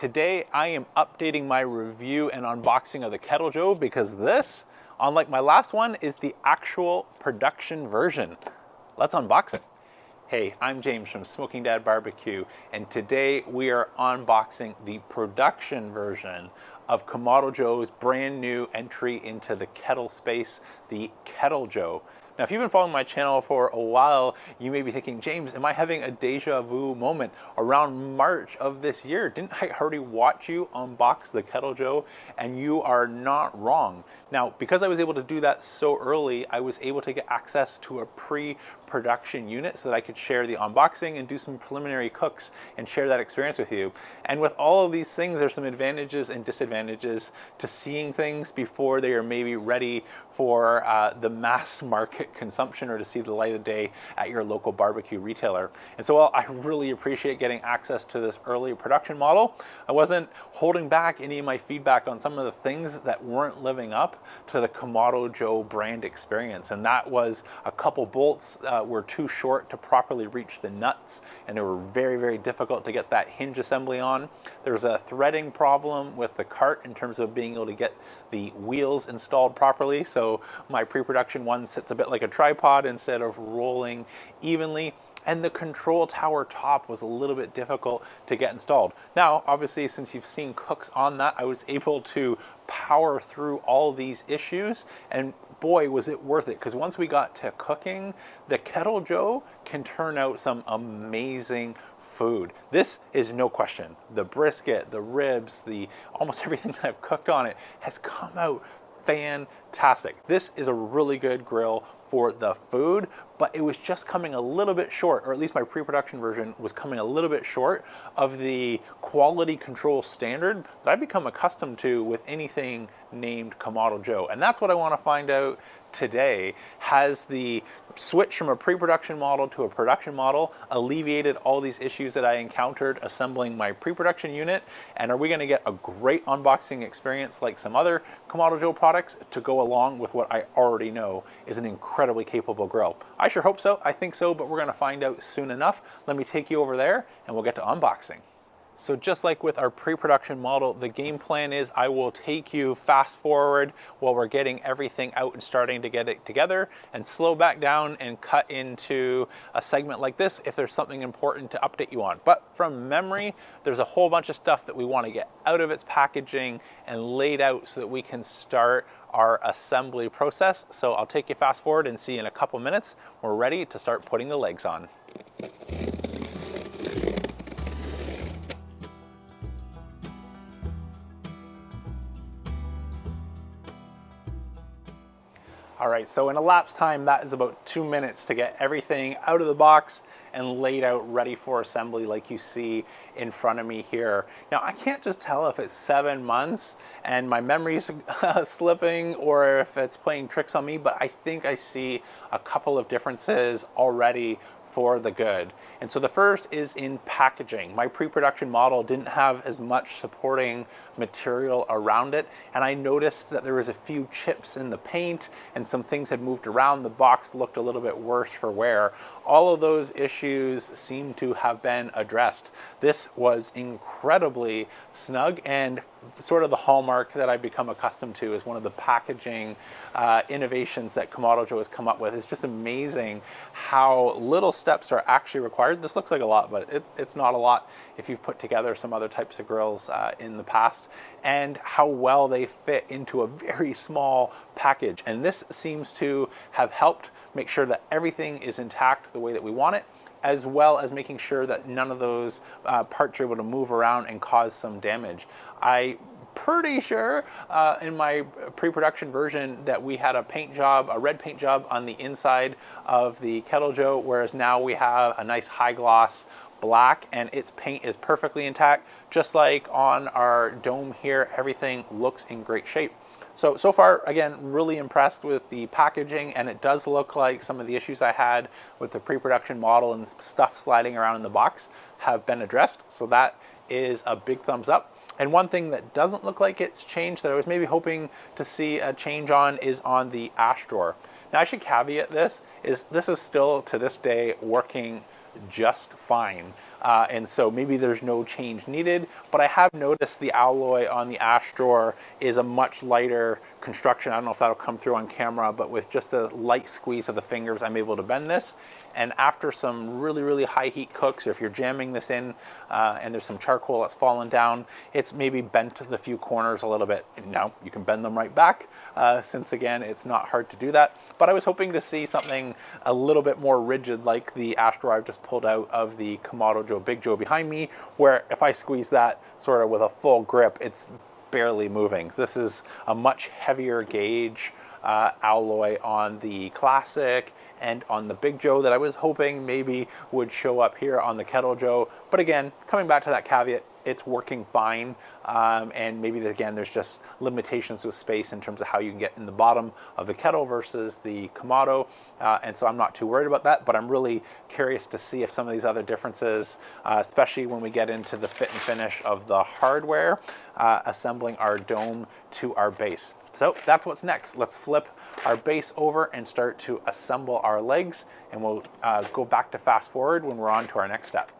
Today I am updating my review and unboxing of the Kettle Joe because this, unlike my last one, is the actual production version. Let's unbox it. Hey, I'm James from Smoking Dad Barbecue, and today we are unboxing the production version of Kamado Joe's brand new entry into the kettle space, the Kettle Joe. Now, if you've been following my channel for a while, you may be thinking, James, am I having a deja vu moment? Around March of this year, didn't I already watch you unbox the Kettle Joe? And you are not wrong. Now, because I was able to do that so early, I was able to get access to a pre-production unit so that I could share the unboxing and do some preliminary cooks and share that experience with you. And with all of these things, there's some advantages and disadvantages to seeing things before they are maybe ready for the mass market consumption or to see the light of day at your local barbecue retailer. And so while I really appreciate getting access to this early production model, I wasn't holding back any of my feedback on some of the things that weren't living up to the Kamado Joe brand experience. And that was a couple bolts were too short to properly reach the nuts, and they were very, very difficult to get that hinge assembly on. There's a threading problem with the cart in terms of being able to get the wheels installed properly. So my pre-production one sits a bit like a tripod instead of rolling evenly. And the control tower top was a little bit difficult to get installed. Now, obviously, since you've seen cooks on that, I was able to power through all these issues, and boy, was it worth it, because once we got to cooking, the Kettle Joe can turn out some amazing food. This is no question. The brisket, the ribs, the almost everything that I've cooked on it has come out fantastic. This is a really good grill for the food, but it was just coming a little bit short, or at least my pre-production version was coming a little bit short of the quality control standard that I've become accustomed to with anything named Kamado Joe. And that's what I want to find out today. Has the switch from a pre-production model to a production model alleviated all these issues that I encountered assembling my pre-production unit? And are we going to get a great unboxing experience like some other Kamado Joe products to go along with what I already know is an incredibly capable grill? I sure hope so. I think so, but we're going to find out soon enough. Let me take you over there and we'll get to unboxing. So just like with our pre-production model, the game plan is I will take you fast forward while we're getting everything out and starting to get it together, and slow back down and cut into a segment like this if there's something important to update you on. But from memory, there's a whole bunch of stuff that we want to get out of its packaging and laid out so that we can start our assembly process. So I'll take you fast forward and see you in a couple minutes. We're ready to start putting the legs on. All right, so in elapsed time, that is about 2 minutes to get everything out of the box and laid out ready for assembly like you see in front of me here. Now, I can't just tell if it's 7 months and my memory's slipping or if it's playing tricks on me, but I think I see a couple of differences already for the good. And so the first is in packaging. My pre-production model didn't have as much supporting material around it, and I noticed that there was a few chips in the paint and some things had moved around. The box looked a little bit worse for wear. All of those issues seem to have been addressed. This was incredibly snug and sort of the hallmark that I've become accustomed to is one of the packaging innovations that Kamado Joe has come up with. It's just amazing how little steps are actually required. This looks like a lot, but it's not a lot if you've put together some other types of grills in the past, and how well they fit into a very small package. And this seems to have helped make sure that everything is intact the way that we want it, as well as making sure that none of those parts are able to move around and cause some damage. I'm pretty sure in my pre-production version that we had a paint job, a red paint job on the inside of the Kettle Joe, whereas now we have a nice high gloss black and its paint is perfectly intact. Just like on our dome here, everything looks in great shape. So far, again, really impressed with the packaging, and it does look like some of the issues I had with the pre-production model and stuff sliding around in the box have been addressed. So that is a big thumbs up. And one thing that doesn't look like it's changed that I was maybe hoping to see a change on is on the ash drawer. Now, I should caveat this is still to this day working just fine. and so maybe there's no change needed, but I have noticed the alloy on the ash drawer is a much lighter construction. I don't know if that'll come through on camera, but with just a light squeeze of the fingers, I'm able to bend this. And after some really high heat cooks, or if you're jamming this in and there's some charcoal that's fallen down, it's maybe bent the few corners a little bit. Now you can bend them right back, since again, it's not hard to do that. But I was hoping to see something a little bit more rigid, like the ash drawer I've just pulled out of the Kamado Joe Big Joe behind me, where if I squeeze that sort of with a full grip, it's barely moving. So this is a much heavier gauge alloy on the Classic and on the Big Joe that I was hoping maybe would show up here on the Kettle Joe. But again, coming back to that caveat, it's working fine. And maybe again, there's just limitations with space in terms of how you can get in the bottom of the kettle versus the Kamado. And so I'm not too worried about that, but I'm really curious to see if some of these other differences, especially when we get into the fit and finish of the hardware, assembling our dome to our base. So that's what's next. Let's flip our base over and start to assemble our legs, and we'll go back to fast forward when we're on to our next step.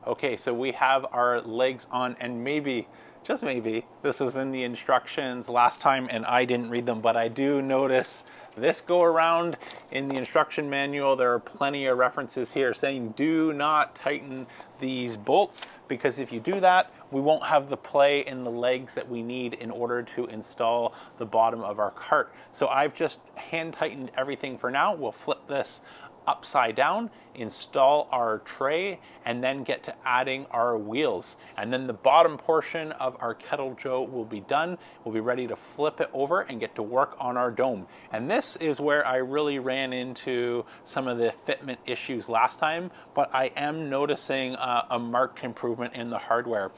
Okay, so we have our legs on, and maybe, just maybe, this was in the instructions last time and I didn't read them, but I do notice this go around in the instruction manual. There are plenty of references here saying do not tighten these bolts, because if you do that, we won't have the play in the legs that we need in order to install the bottom of our cart. So I've just hand tightened everything for now. We'll flip this upside down, install our tray, and then get to adding our wheels. And then the bottom portion of our Kettle Joe will be done. We'll be ready to flip it over and get to work on our dome. And this is where I really ran into some of the fitment issues last time, but I am noticing a marked improvement in the hardware.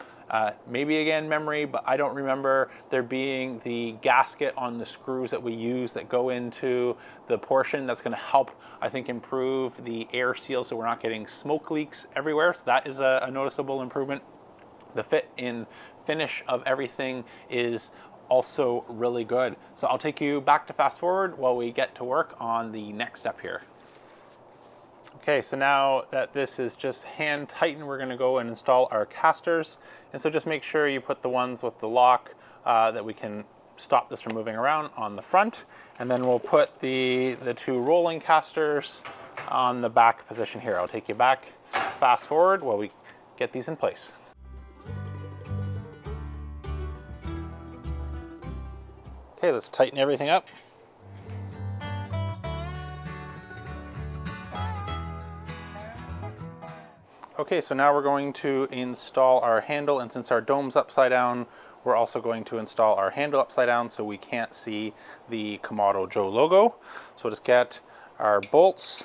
Maybe again memory, but I don't remember there being the gasket on the screws that we use that go into the portion that's going to help, I think, improve the air seal so we're not getting smoke leaks everywhere. So that is a noticeable improvement. The fit and finish of everything is also really good. So I'll take you back to fast forward while we get to work on the next step here. Okay, so now that this is just hand tightened, we're going to go and install our casters. And so just make sure you put the ones with the lock that we can stop this from moving around on the front. And then we'll put the two rolling casters on the back position here. I'll take you back fast forward while we get these in place. Okay, let's tighten everything up. Okay, so now we're going to install our handle, and since our dome's upside down, we're also going to install our handle upside down so we can't see the Kamado Joe logo. So we'll just get our bolts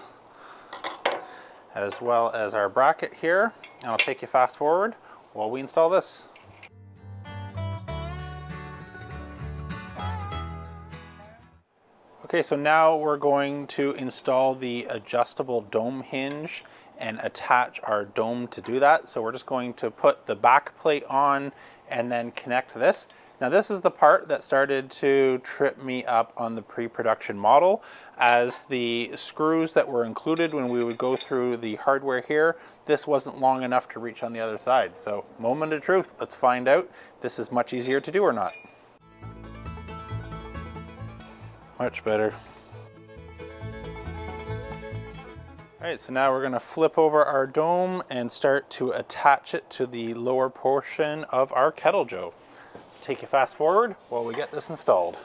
as well as our bracket here, and I'll take you fast forward while we install this. Okay, so now we're going to install the adjustable dome hinge and attach our dome to do that. So we're just going to put the back plate on and then connect this. Now this is the part that started to trip me up on the pre-production model, as the screws that were included when we would go through the hardware here, this wasn't long enough to reach on the other side. So moment of truth, let's find out if this is much easier to do or not. Much better. All right, so now we're going to flip over our dome and start to attach it to the lower portion of our Kettle Joe. Take you fast forward while we get this installed.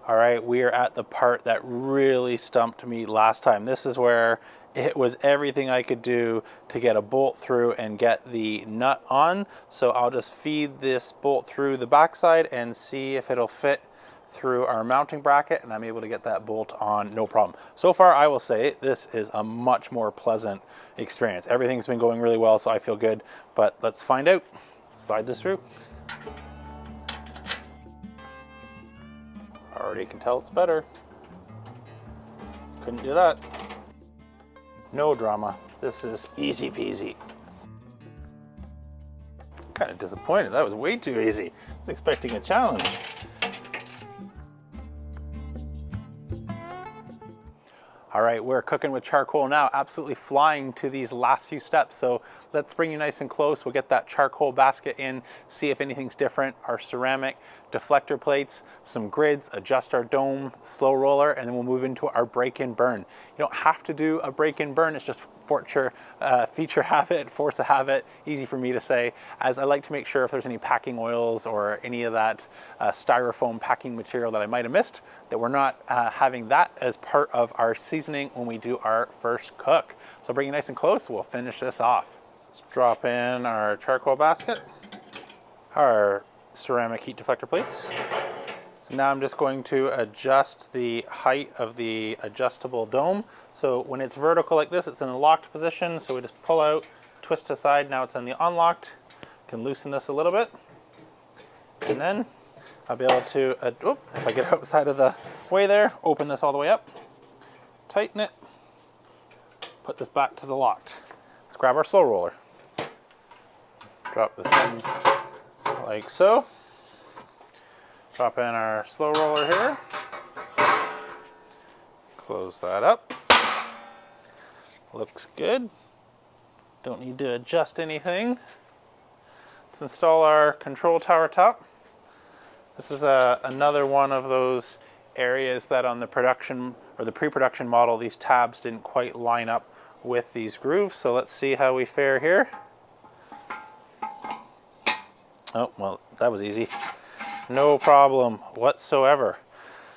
All right, we are at the part that really stumped me last time. This is where it was everything I could do to get a bolt through and get the nut on. So I'll just feed this bolt through the backside and see if it'll fit through our mounting bracket, and I'm able to get that bolt on no problem. So far, I will say this is a much more pleasant experience. Everything's been going really well, so I feel good, but let's find out. Slide this through. Already can tell it's better. Couldn't do that. No drama. This is easy peasy. Kind of disappointed. That was way too easy. I was expecting a challenge. All right, we're cooking with charcoal now, absolutely flying to these last few steps. So let's bring you nice and close. We'll get that charcoal basket in, see if anything's different. Our ceramic deflector plates, some grids, adjust our dome, slow roller, and then we'll move into our break and burn. You don't have to do a break and burn. It's just feature habit, force a habit, easy for me to say, as I like to make sure if there's any packing oils or any of that styrofoam packing material that I might have missed, that we're not having that as part of our seasoning when we do our first cook. So bring it nice and close, we'll finish this off. Let's drop in our charcoal basket, our ceramic heat deflector plates. So now I'm just going to adjust the height of the adjustable dome. So when it's vertical like this, it's in the locked position. So we just pull out, twist aside. Now it's in the unlocked. Can loosen this a little bit. And then I'll be able to, if I get outside of the way there, open this all the way up, tighten it, put this back to the locked. Let's grab our slow roller. Drop this in like so. Drop in our slow roller here. Close that up. Looks good. Don't need to adjust anything. Let's install our control tower top. This is another one of those areas that on the production or the pre-production model, these tabs didn't quite line up with these grooves. So let's see how we fare here. Oh, well, that was easy. No problem whatsoever.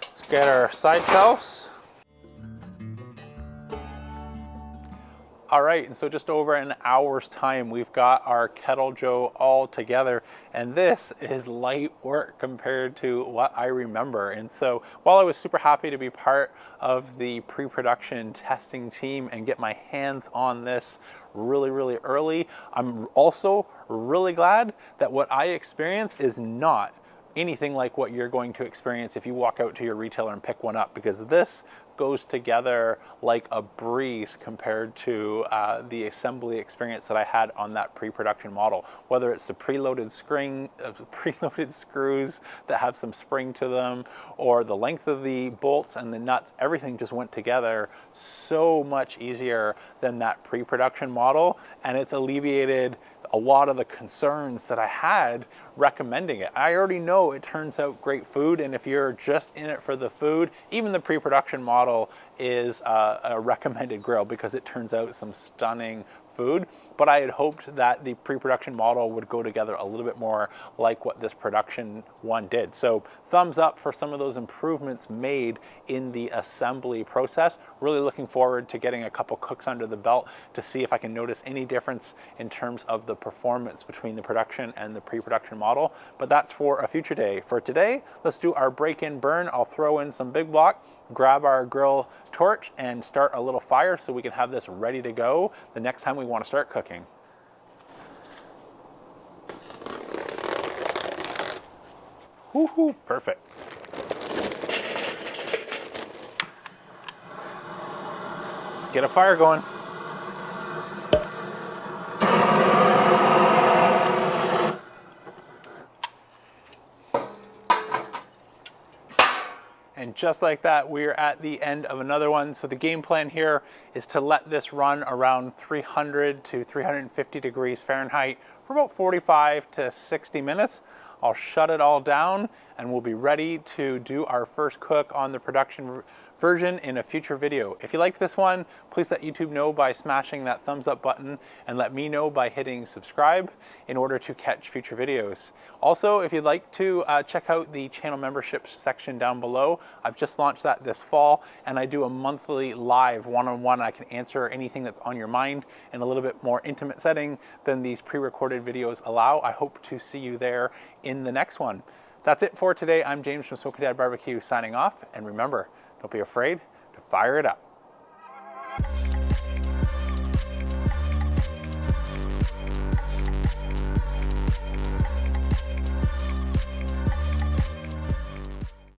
Let's get our side shelves. All right, and so just over an hour's time, we've got our Kettle Joe all together, and this is light work compared to what I remember. And so while I was super happy to be part of the pre-production testing team and get my hands on this really, really early, I'm also really glad that what I experienced is not anything like what you're going to experience if you walk out to your retailer and pick one up, because this goes together like a breeze compared to the assembly experience that I had on that pre-production model. Whether it's the preloaded screws that have some spring to them, or the length of the bolts and the nuts, everything just went together so much easier than that pre-production model, and it's alleviated a lot of the concerns that I had recommending it. I already know it turns out great food, and if you're just in it for the food, even the pre-production model is a recommended grill because it turns out some stunning food. But I had hoped that the pre-production model would go together a little bit more like what this production one did. So thumbs up for some of those improvements made in the assembly process. Really looking forward to getting a couple cooks under the belt to see if I can notice any difference in terms of the performance between the production and the pre-production model. But that's for a future day. For today, let's do our break and burn. I'll throw in some big block, grab our grill torch, and start a little fire so we can have this ready to go the next time we want to start cooking. Woohoo, perfect. Let's get a fire going. And just like that, we're at the end of another one. So the game plan here is to let this run around 300 to 350 degrees Fahrenheit for about 45 to 60 minutes. I'll shut it all down and we'll be ready to do our first cook on the production version in a future video. If you like this one, please let YouTube know by smashing that thumbs up button, and let me know by hitting subscribe in order to catch future videos. Also, if you'd like to check out the channel membership section down below, I've just launched that this fall, and I do a monthly live one-on-one. I can answer anything that's on your mind in a little bit more intimate setting than these pre-recorded videos allow. I hope to see you there in the next one. That's it for today. I'm James from Smoky Dad Barbecue signing off, and remember, don't be afraid to fire it up.